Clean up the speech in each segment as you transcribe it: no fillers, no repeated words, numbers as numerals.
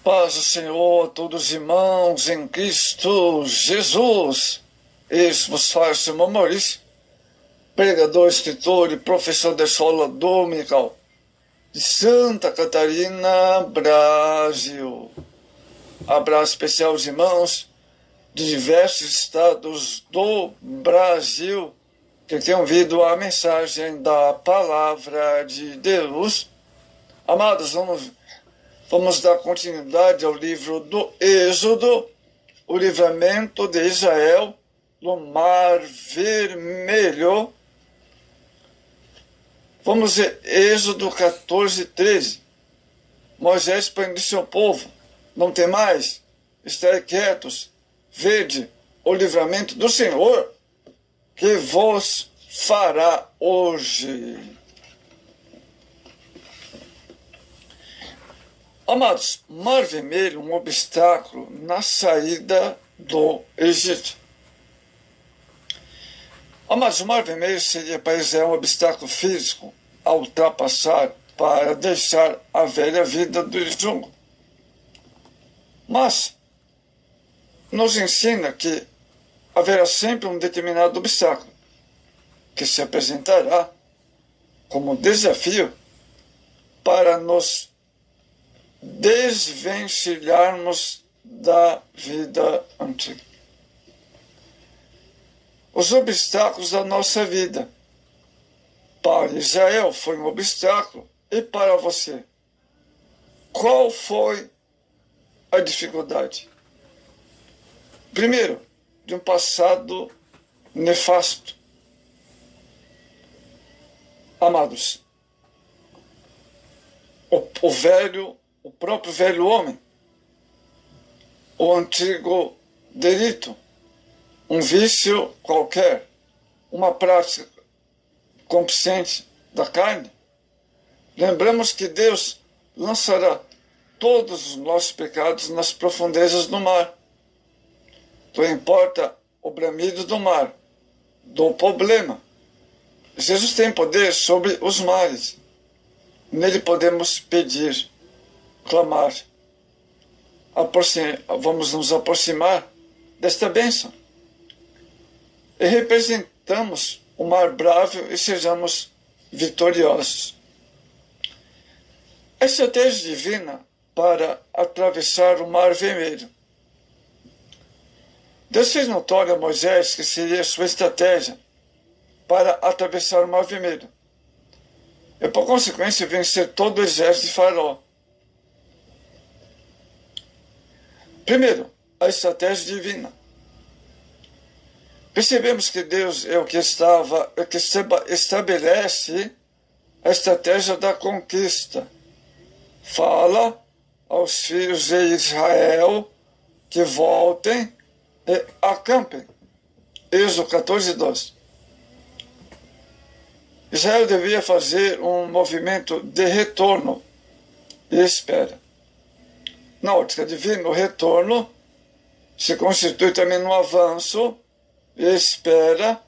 Paz do Senhor a todos os irmãos em Cristo Jesus. Esse vos fala o Simão Maurício, pregador, escritor e professor da escola dominical de Santa Catarina, Brasil. Abraço especial aos irmãos de diversos estados do Brasil que têm ouvido a mensagem da palavra de Deus. Amados, vamos dar continuidade ao livro do Êxodo, o livramento de Israel no Mar Vermelho. Vamos ver Êxodo 14, 13. Moisés prende seu povo: não temais, estai quietos, vede o livramento do Senhor que vos fará hoje. Amados, Mar Vermelho, um obstáculo na saída do Egito. Amados, o Mar Vermelho seria para Israel um obstáculo físico a ultrapassar para deixar a velha vida do jugo. Mas nos ensina que haverá sempre um determinado obstáculo que se apresentará como desafio para nos desvencilharmos da vida antiga. Os obstáculos da nossa vida. Para Israel foi um obstáculo, e para você? Qual foi a dificuldade? Primeiro, de um passado nefasto. Amados, o próprio velho homem, o antigo delito, um vício qualquer, uma prática concupiscente da carne. Lembramos que Deus lançará todos os nossos pecados nas profundezas do mar. Não importa o bramido do mar, do problema. Jesus tem poder sobre os mares. Nele podemos pedir, clamar. Vamos nos aproximar desta bênção. E representamos o mar bravo e sejamos vitoriosos. A estratégia divina para atravessar o Mar Vermelho. Deus fez notório a Moisés que seria sua estratégia para atravessar o Mar Vermelho e, por consequência, vencer todo o exército de Faraó. Primeiro, a estratégia divina. Percebemos que Deus é o que estabelece a estratégia da conquista. Fala aos filhos de Israel que voltem e acampem. Êxodo 14, 12. Israel devia fazer um movimento de retorno e espera. Na ótica divina, o retorno se constitui também no avanço e espera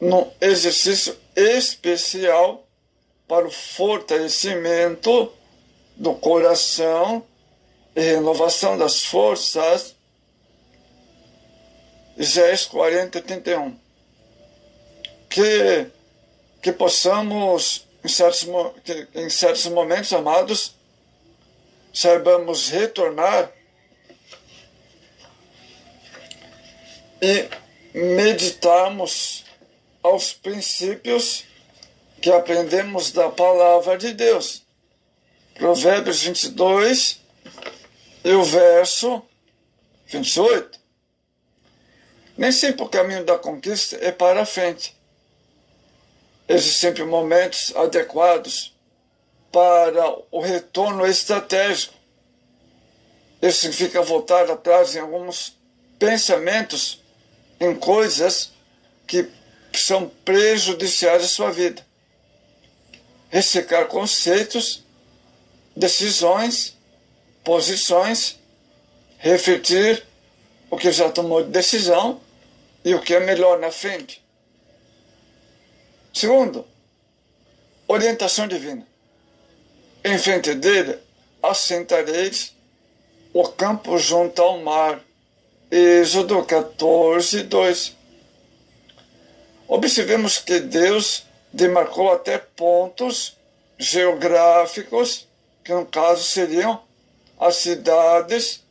num exercício especial para o fortalecimento do coração e renovação das forças. Isaías 40, 31. Que possamos, em certos momentos, amados, saibamos retornar e meditarmos aos princípios que aprendemos da palavra de Deus. Provérbios 22 e o verso 28. Nem sempre o caminho da conquista é para a frente. Existem sempre momentos adequados para o retorno estratégico. Isso significa voltar atrás em alguns pensamentos, em coisas que são prejudiciais à sua vida. Ressecar conceitos, decisões, posições, refletir o que já tomou de decisão e o que é melhor na frente. Segundo, orientação divina. Em frente dele assentareis o campo junto ao mar. Êxodo 14, 2. Observemos que Deus demarcou até pontos geográficos, que no caso seriam as cidades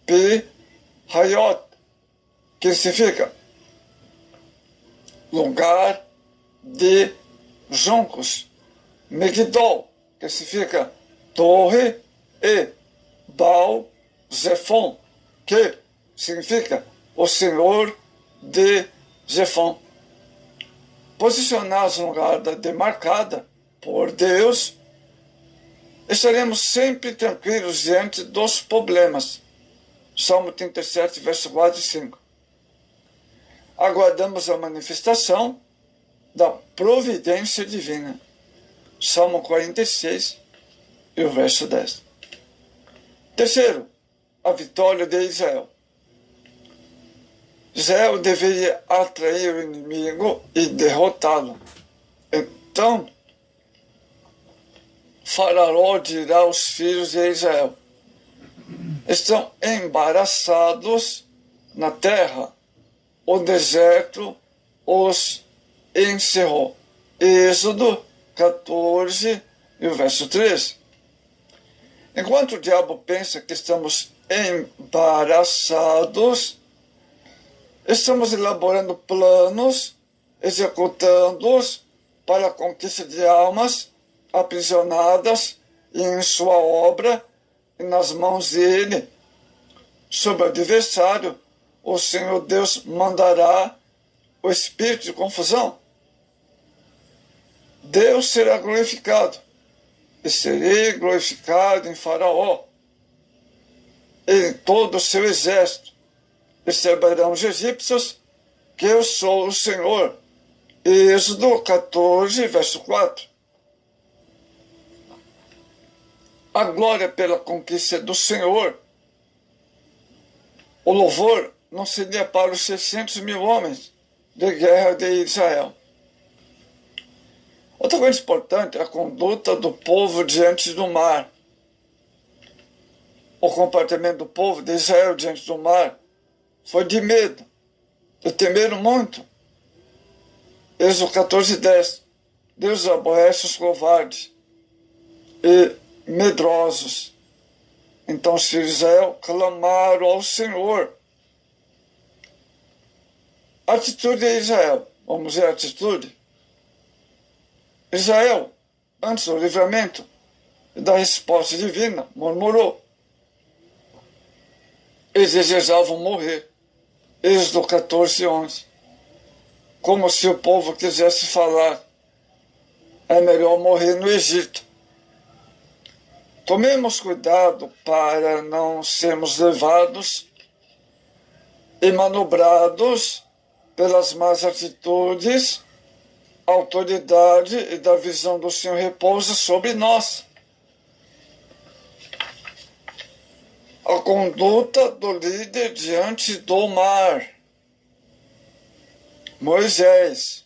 Pi-Hayot, que significa lugar de juncos, Megidol, que significa torre, e Baal-Zephon, que significa o Senhor de Zephon. Posicionados no lugar demarcada por Deus, estaremos sempre tranquilos diante dos problemas. Salmo 37, verso 4 e 5. Aguardamos a manifestação da providência divina. Salmo 46 e o verso 10. Terceiro, a vitória de Israel. Israel deveria atrair o inimigo e derrotá-lo. Então, Faraó dirá aos filhos de Israel: estão embaraçados na terra, o deserto os encerrou. Êxodo 14 e o verso 13. Enquanto o diabo pensa que estamos embaraçados, estamos elaborando planos, executando-os para a conquista de almas aprisionadas em sua obra e nas mãos dele. Sobre o adversário, o Senhor Deus mandará o espírito de confusão. Deus será glorificado, e serei glorificado em Faraó e em todo o seu exército. E saberão os egípcios que eu sou o Senhor. Êxodo 14, verso 4. A glória pela conquista do Senhor. O louvor não seria para os 600 mil homens de guerra de Israel. Outra coisa importante é a conduta do povo diante do mar. O comportamento do povo de Israel diante do mar foi de medo, e temeram muito. Êxodo 14, 10. Deus aborrece os covardes e medrosos. Então os filhos de Israel clamaram ao Senhor. A atitude de Israel. Vamos ver a atitude. Israel, antes do livramento e da resposta divina, murmurou. Eles desejavam morrer. Êxodo 14, 11. Como se o povo quisesse falar: é melhor morrer no Egito. Tomemos cuidado para não sermos levados e manobrados pelas más atitudes. A autoridade e da visão do Senhor repousa sobre nós. A conduta do líder diante do mar. Moisés,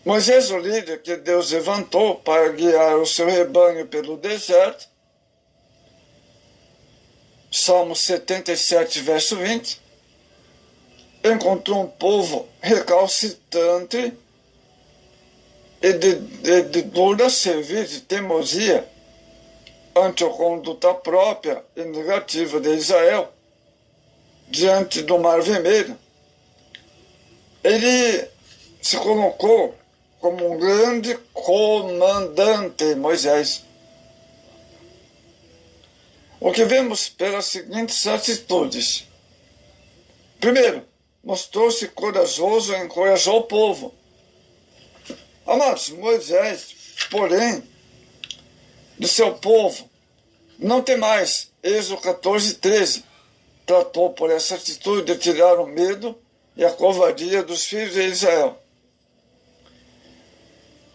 o líder que Deus levantou para guiar o seu rebanho pelo deserto. Salmo 77, verso 20. Encontrou um povo recalcitrante e de dura serviço de teimosia ante a conduta própria e negativa de Israel diante do Mar Vermelho. Ele se colocou como um grande comandante, Moisés. O que vemos pelas seguintes atitudes. Primeiro, mostrou-se corajoso e encorajou o povo. Amados, Moisés, porém, do seu povo, não tem mais. Êxodo 14, 13. Tratou por essa atitude de tirar o medo e a covardia dos filhos de Israel.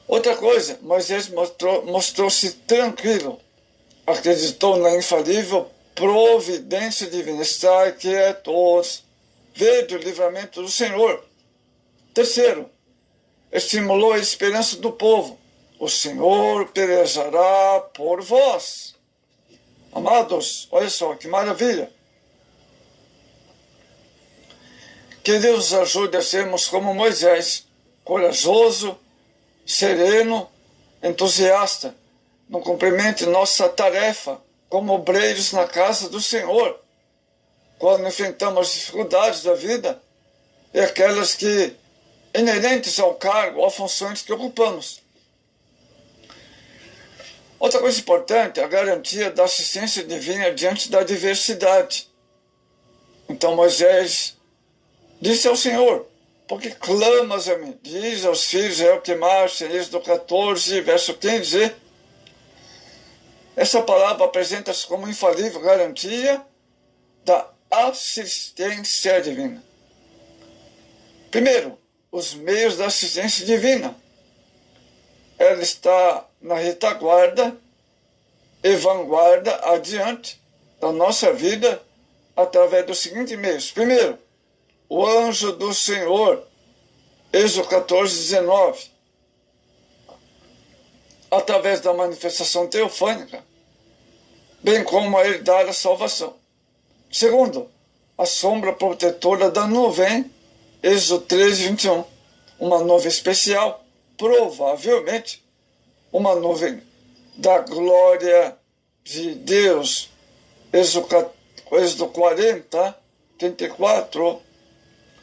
Outra coisa, Moisés mostrou-se tranquilo. Acreditou na infalível providência divina. Estai quietos, vede o livramento do Senhor. Terceiro, estimulou a esperança do povo. O Senhor pelejará por vós. Amados, olha só que maravilha. Que Deus ajude a sermos como Moisés, corajoso, sereno, entusiasta, no cumprimento de nossa tarefa como obreiros na casa do Senhor, quando enfrentamos as dificuldades da vida e aquelas que inerentes ao cargo ou funções que ocupamos. Outra coisa importante é a garantia da assistência divina diante da adversidade. Então Moisés disse ao Senhor: porque clamas a mim? Diz aos filhos de Israel que marchem, Êxodo 14, verso 15. Essa palavra apresenta-se como infalível garantia da assistência divina. Primeiro, os meios da assistência divina. Ela está na retaguarda e vanguarda adiante da nossa vida através dos seguintes meios. Primeiro, o anjo do Senhor, Êxodo 14, 19. Através da manifestação teofânica, bem como a ele dar a salvação. Segundo, a sombra protetora da nuvem, Êxodo 13, 21. Uma nuvem especial, provavelmente uma nuvem da glória de Deus, Êxodo 40, 34.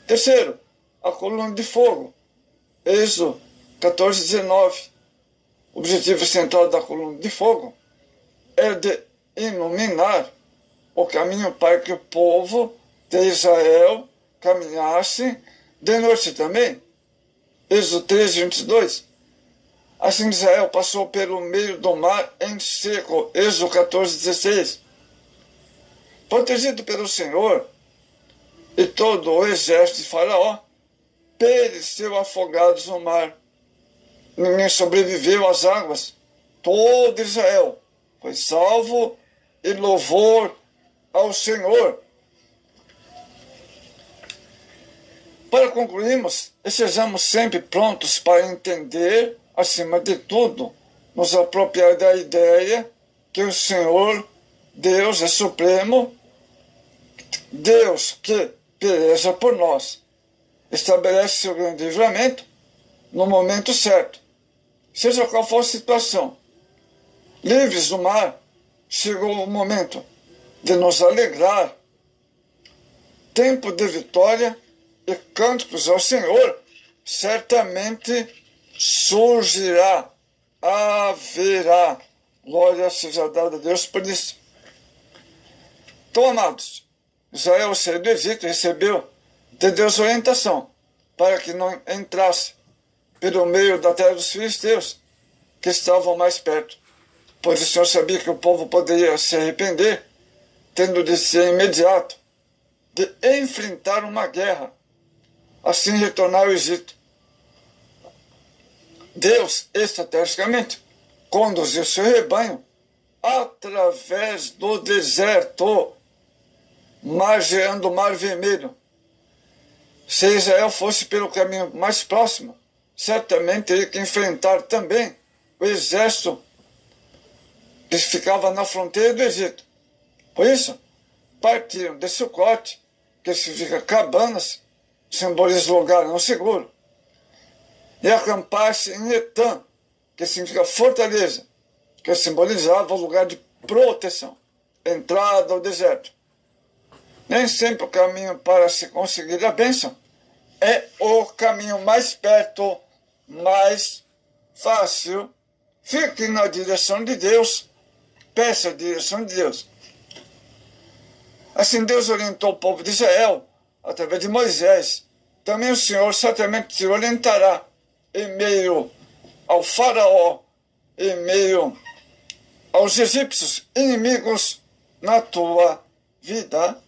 Terceiro, a coluna de fogo, Êxodo 14, 19. O objetivo central da coluna de fogo é de iluminar o caminho para que o povo de Israel caminhasse de noite também. Êxodo 13, 22. Assim Israel passou pelo meio do mar em seco. Êxodo 14, 16. Protegido pelo Senhor e todo o exército de Faraó, pereceu afogados no mar. Ninguém sobreviveu às águas. Todo Israel foi salvo e louvor ao Senhor. Para concluirmos, estejamos sempre prontos para entender, acima de tudo, nos apropriar da ideia que o Senhor, Deus, é supremo, Deus que peleja por nós, estabelece seu grande livramento no momento certo, seja qual for a situação. Livres do mar, chegou o momento de nos alegrar. Tempo de vitória e cânticos ao Senhor certamente surgirá, haverá. Glória seja dada a Deus por isso. Então, amados, Israel, o ser do Egito, recebeu de Deus orientação para que não entrasse pelo meio da terra dos filisteus, que estavam mais perto, pois o Senhor sabia que o povo poderia se arrepender, tendo de ser imediato, de enfrentar uma guerra, assim retornar ao Egito. Deus, estrategicamente, conduziu seu rebanho através do deserto, margeando o Mar Vermelho. Se Israel fosse pelo caminho mais próximo, certamente teria que enfrentar também o exército que ficava na fronteira do Egito. Por isso, partiram de Sucote, que significa cabanas, simboliza lugar não seguro, e acampar-se em Etã, que significa fortaleza, que simbolizava o lugar de proteção, entrada ao deserto. Nem sempre o caminho para se conseguir a bênção é o caminho mais perto, mais fácil. Fique na direção de Deus, peça a direção de Deus. Assim Deus orientou o povo de Israel através de Moisés. Também o Senhor certamente te orientará em meio ao faraó, em meio aos egípcios inimigos na tua vida.